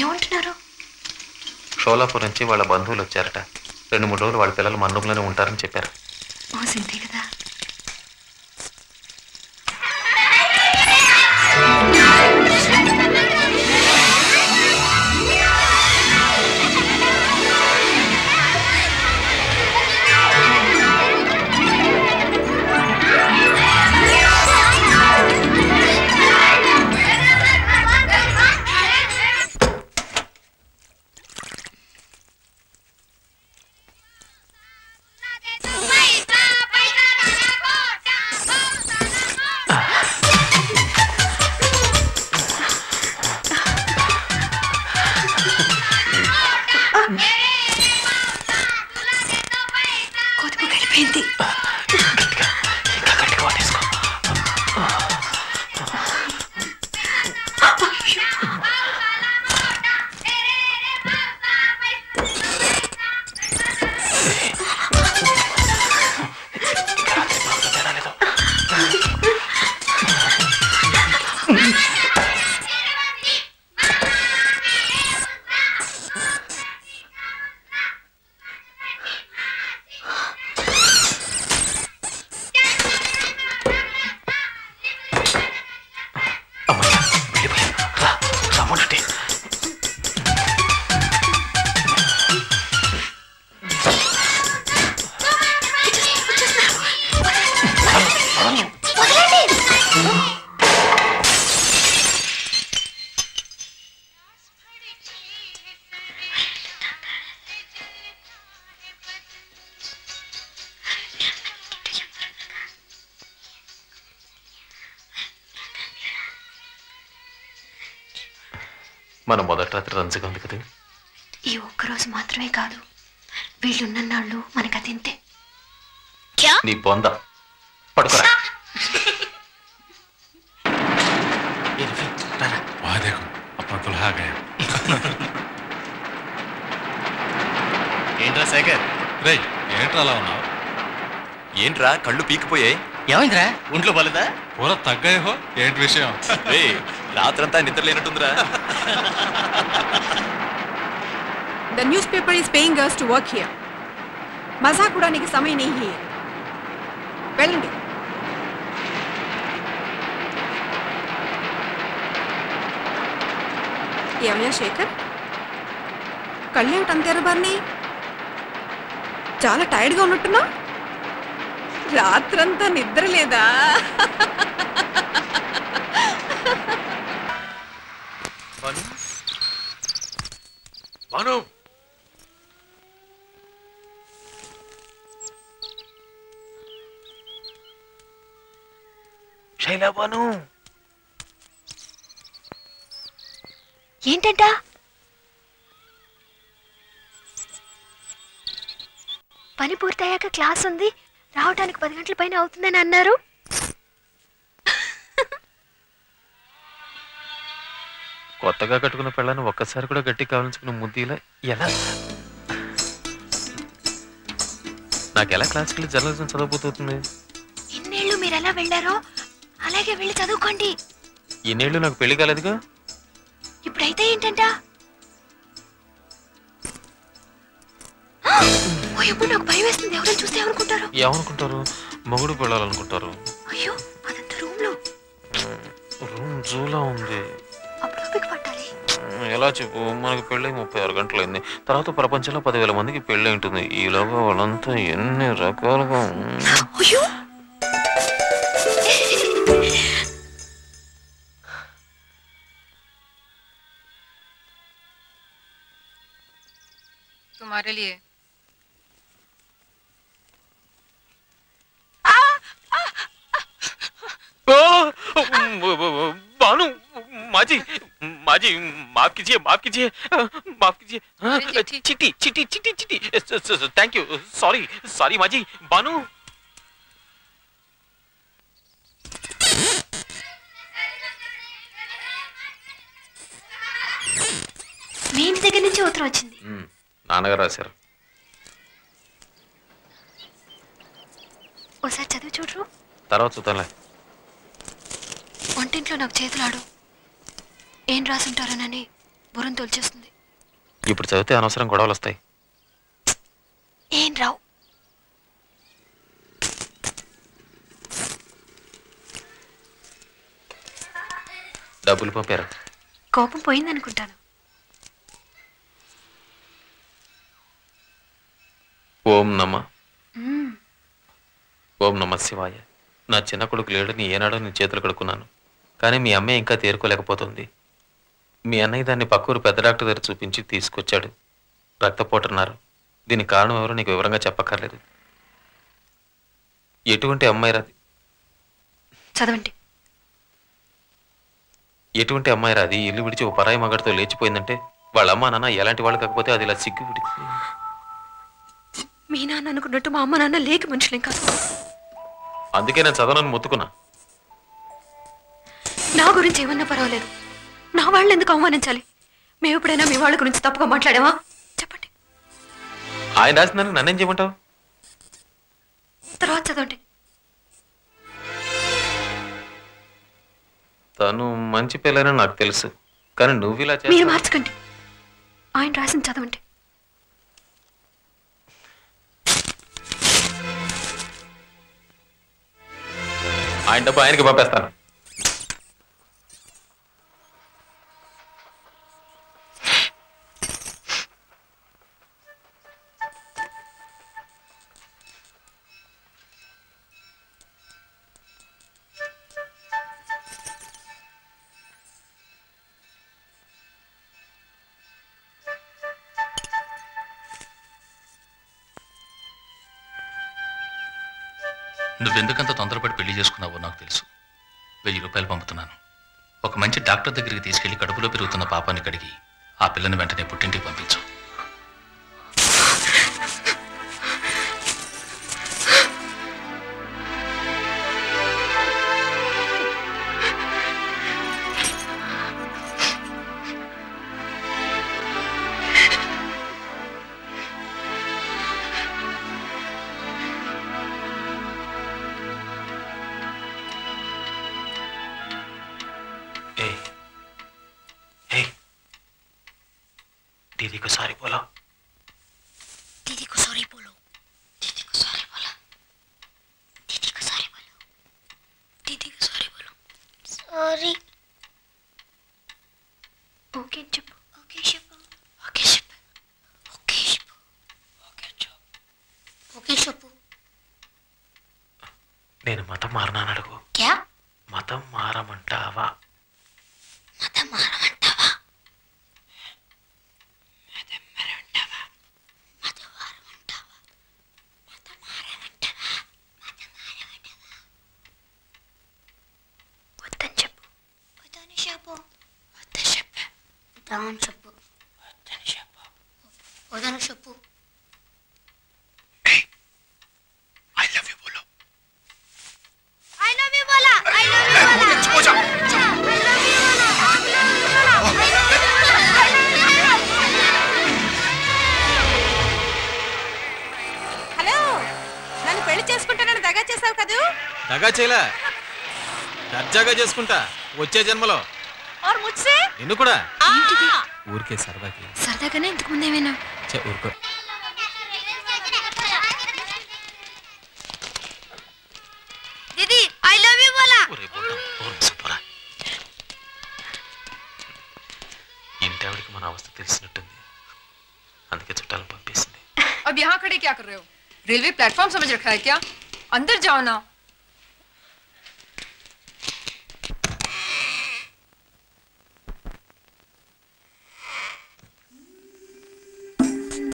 ఏమంటున్నారు? షోలాపూర్ నుంచి వాళ్ళ బంధువులు వచ్చారట. 2-3 రోజులు వాళ్ళ పిల్లలు మన రూమ్లోనే ఉంటారని చెప్పారు. సింతే కదా. మన మొదటి రాత్రి రంజుగా ఉంది కదా. ఈ ఒక్కరోజు మాత్రమే కాదు, వీళ్ళున్నాళ్ళు మనకు అదింతే. నీ బొంద పడుకోరా. ఏంట్రా శేఖర్? రే ఏంట్రా అలా ఉన్నావు? ఏంట్రా కళ్ళు పీకిపోయాయి? ఏమైందిరా? ఒంట్లో బాలేదా? పూర తగ్గాయో ఏంటి విషయం? రే రాత్రంతా నిద్ర లేనట్టుందిరా. The newspaper is paying us to work here. మజాక్ కూడానికి సమయం नहीं है. వెళ్ళండి. ఏమయ్యా శేఖర్, కళ్ళేమిటి తెరబారిని? చాలా టైర్డ్గా ఉన్నట్టున్నా? రాత్రంతా నిద్ర లేదా? శైలా బాను, ఏంటంట? పని పూర్తయ్యాక క్లాస్ ఉంది, రావడానికి 10 గంటల పైన అవుతుందని అన్నారు. కొత్తగా కట్టుకున్న పెళ్ళాన్ని ఒక్కసారి కూడా గట్టి కావాల్చుకున్న ముద్దిలా ఎలా? నాకెలా క్లాసికల్ జర్నలిజం చదవబోతుంది? ఇన్నేళ్ళు మీరు ఎలా వెళ్ళారో అలాగే వెళ్ళి చదువుకోండి. ఇన్నేళ్ళు నాకు పెళ్లి కాలేదుగా. ఇప్పుడైతే ఏంటంట? ఎప్పుడు నాకు భయం వేస్తుంది. ఎవరైనా చూస్తే ఏమనుకుంటారు? ఏమనుకుంటారు? మొగుడు పెళ్ళాలనుకుంటారు. అయ్యో అదంతా రూమ్ లో. రూమ్ జూలా ఉంది. అప్పుడు పట్టాలి. ఎలా చెప్పు, మనకి పెళ్ళి 36 గంటలైంది. తర్వాత ప్రపంచంలో 10,000 మందికి పెళ్ళి ఉంటుంది. ఈలోగా వాళ్ళంతా ఎన్ని రకాలుగా. అయ్యో तुम्हारे लिए बानू, माजी माजी माफ कीजिए, माफ कीजिए, माफ कीजिए. चिट्टी चिट्टी चिट्टी चिट्टी. Thank you. सॉरी सॉरी माजी. बानू మీ ఇంటి దగ్గర నుంచి ఉత్తరం వచ్చింది. నాన్నగారు రాశారు. ఒకసారి చదివి చూడరు? తర్వాత చూద్దాంలే. వంటింట్లో నాకు చేతులాడు. ఏం రాసుంటారోనని బుర్రం తోల్చేస్తుంది. ఇప్పుడు చదివితే అనవసరం గొడవలు వస్తాయి. ఏం రావు. డబ్బులు పంపారు. కోపం పోయిందనుకుంటాను. ఓం నమ శివాయ. నా చిన్న కొడుకు లేడని ఏనాడో నీ చేతులు కడుక్కున్నాను, కానీ మీ అమ్మాయి ఇంకా తేరుకోలేకపోతుంది. మీ అన్నయ్య దాన్ని పక్కూరు పెద్ద డాక్టర్ దగ్గర చూపించి తీసుకొచ్చాడు. రక్తపోటున్నారు. దీనికి కారణం ఎవరో నీకు వివరంగా చెప్పక్కర్లేదు. ఎటువంటి అమ్మాయి రాది? చదవండి. ఎటువంటి అమ్మాయి రాది ఇల్లు విడిచి ఓ పరాయి మగడితో లేచిపోయిందంటే వాళ్ళ అమ్మ నాన్న ఎలాంటి వాళ్ళు కాకపోతే అది ఇలా సిగ్గు విడిచి. మీ నాన్న అనుకున్నట్టు మా అమ్మ నాన్న లేక మనుషులేం కాదు. అందుకే నేను చదవనని మొత్తుకున్నా. నా గురించి ఏమన్నా పర్వాలేదు, నా వాళ్ళు ఎందుకు అవమానించాలి? మేము ఎప్పుడైనా మీ వాళ్ళ గురించి తప్పుగా మాట్లాడావా? చెప్పండి. ఆయన రాసిందని నన్నేం చేయమంటావు? తర్వాత చదవండి. తను మంచి పిల్లని నాకు తెలుసు, కానీ నువ్వు ఇలా మీరు మార్చకండి. ఆయన రాసింది చదవండి. ఆయన డబ్బు ఆయనకి పంపేస్తాను. నువ్వెందుకంత తొందరపడి పెళ్లి చేసుకున్నావో నాకు తెలుసు. 1000 రూపాయలు పంపుతున్నాను. ఒక మంచి డాక్టర్ దగ్గరికి తీసుకెళ్లి కడుపులో పెరుగుతున్న పాపాన్ని కడిగి ఆ పిల్లని వెంటనే పుట్టింటికి పంపించు. दीदी को सॉरी बोलो. दीदी को सॉरी बोलो. दीदी को सॉरी बोलो. दीदी को सॉरी बोलो. दीदी को सॉरी बोलो. सॉरी. ओके चुप. ओके चुप. ओके चुप. ओके चुप. ओके चुप. ओके चुप. నేను మతం మారనాను అడుగు. क्या? మతం మారమంటావా? మతం మారమంటావా? వద్దని చెప్పు. వద్దని చెప్పు. ఐ లవ్ యూ బోలో. ఐ లవ్ యూ బోలా. ఐ లవ్ యూ బోలా. హలో, నన్ను పెళ్లి చేసుకుంటానని దగా చేసావు కదూ? దగా చేయలే, దర్జాగా చేసుకుంటా వచ్చే జన్మలో. और मुझसे నిన్ను కూడా. ఏంటిది? ఊరికే సరదాకి. సరదాగానే ఇంతకు ముందు ఏమైనా? ఊరుకో. దీది ఐ లవ్ యూ బోలా. ఒరే బోలో, ఓర్ సుపరా. ఇంటావిడికి మన అవస్థ తెలిసినట్టుంది, అందుకే చుట్టాలను పంపేసింది. अब यहाँ खड़े क्या कर रहे हो? रेलवे प्लेटफॉर्म समझ रखा है क्या? अंदर जाओ ना.